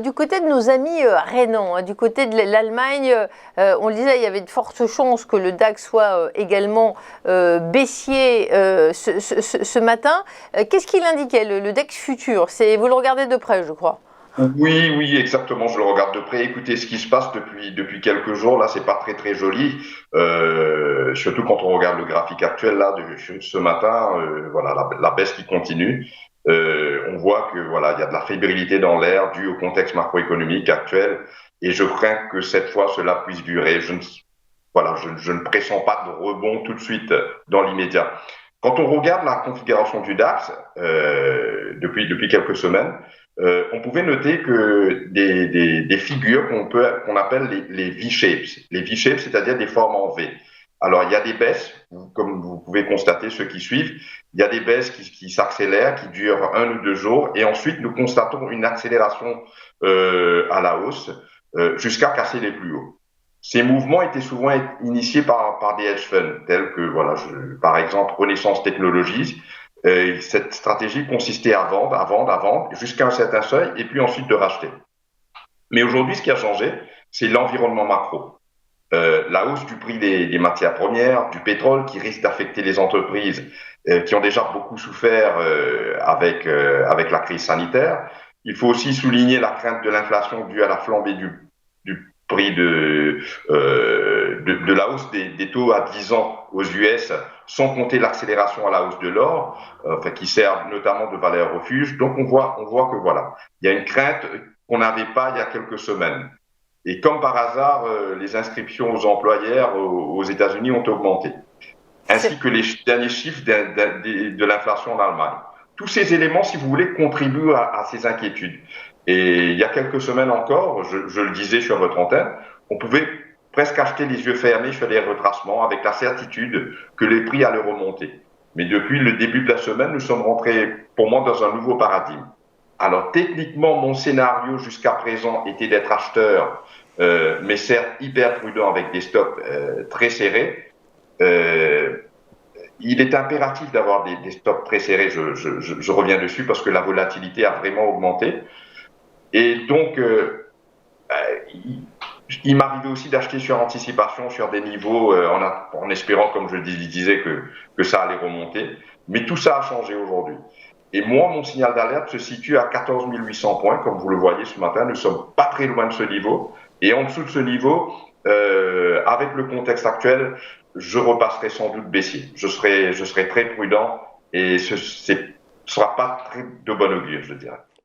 Du côté de nos amis rhénans, hein, du côté de l'Allemagne, on le disait, il y avait de fortes chances que le DAX soit également baissier ce matin. Qu'est-ce qu'il indiquait, le DAX futur? Vous le regardez de près, je crois. Oui, oui, exactement. Je le regarde de près. Écoutez, ce qui se passe depuis quelques jours, là, c'est pas très très joli. Surtout quand on regarde le graphique actuel là de ce matin, voilà, la baisse qui continue. On voit que voilà, il y a de la fébrilité dans l'air due au contexte macroéconomique actuel, et je crains que cette fois cela puisse durer. Voilà, je ne pressens pas de rebond tout de suite dans l'immédiat. Quand on regarde la configuration du DAX depuis quelques semaines, on pouvait noter que des figures qu'on appelle les V-shapes. Les V-shapes, c'est-à-dire des formes en V. Alors, il y a des baisses, comme vous pouvez constater ceux qui suivent, il y a des baisses qui s'accélèrent, qui durent 1 ou 2 jours, et ensuite nous constatons une accélération à la hausse jusqu'à casser les plus hauts. Ces mouvements étaient souvent initiés par des hedge funds, tels que, voilà, par exemple, Renaissance Technologies. Cette stratégie consistait à vendre, jusqu'à un certain seuil, et puis ensuite de racheter. Mais aujourd'hui, ce qui a changé, c'est l'environnement macro. La hausse du prix des matières premières, du pétrole, qui risque d'affecter les entreprises qui ont déjà beaucoup souffert avec la crise sanitaire. Il faut aussi souligner la crainte de l'inflation due à la flambée du prix de la hausse des taux à 10 ans aux US, sans compter l'accélération à la hausse de l'or, qui sert notamment de valeur refuge. Donc on voit que voilà, il y a une crainte qu'on n'avait pas il y a quelques semaines. Et comme par hasard, les inscriptions aux employeurs aux États-Unis ont augmenté, ainsi que les derniers chiffres de l'inflation en Allemagne. Tous ces éléments, si vous voulez, contribuent à ces inquiétudes. Et il y a quelques semaines encore, je le disais sur votre antenne, on pouvait presque acheter les yeux fermés sur les retracements avec la certitude que les prix allaient remonter. Mais depuis le début de la semaine, nous sommes rentrés, pour moi, dans un nouveau paradigme. Alors techniquement, mon scénario jusqu'à présent était d'être acheteur, mais certes hyper prudent avec des stops très serrés. Il est impératif d'avoir des stops très serrés, je reviens dessus, parce que la volatilité a vraiment augmenté. Et donc, il m'arrivait aussi d'acheter sur anticipation, sur des niveaux, en espérant, comme je disais, que ça allait remonter. Mais tout ça a changé aujourd'hui. Et moi, mon signal d'alerte se situe à 14 800 points, comme vous le voyez ce matin. Nous ne sommes pas très loin de ce niveau. Et en dessous de ce niveau, avec le contexte actuel, je repasserai sans doute baissier. Je serai très prudent, et ce ne sera pas très de bon augure, je dirais.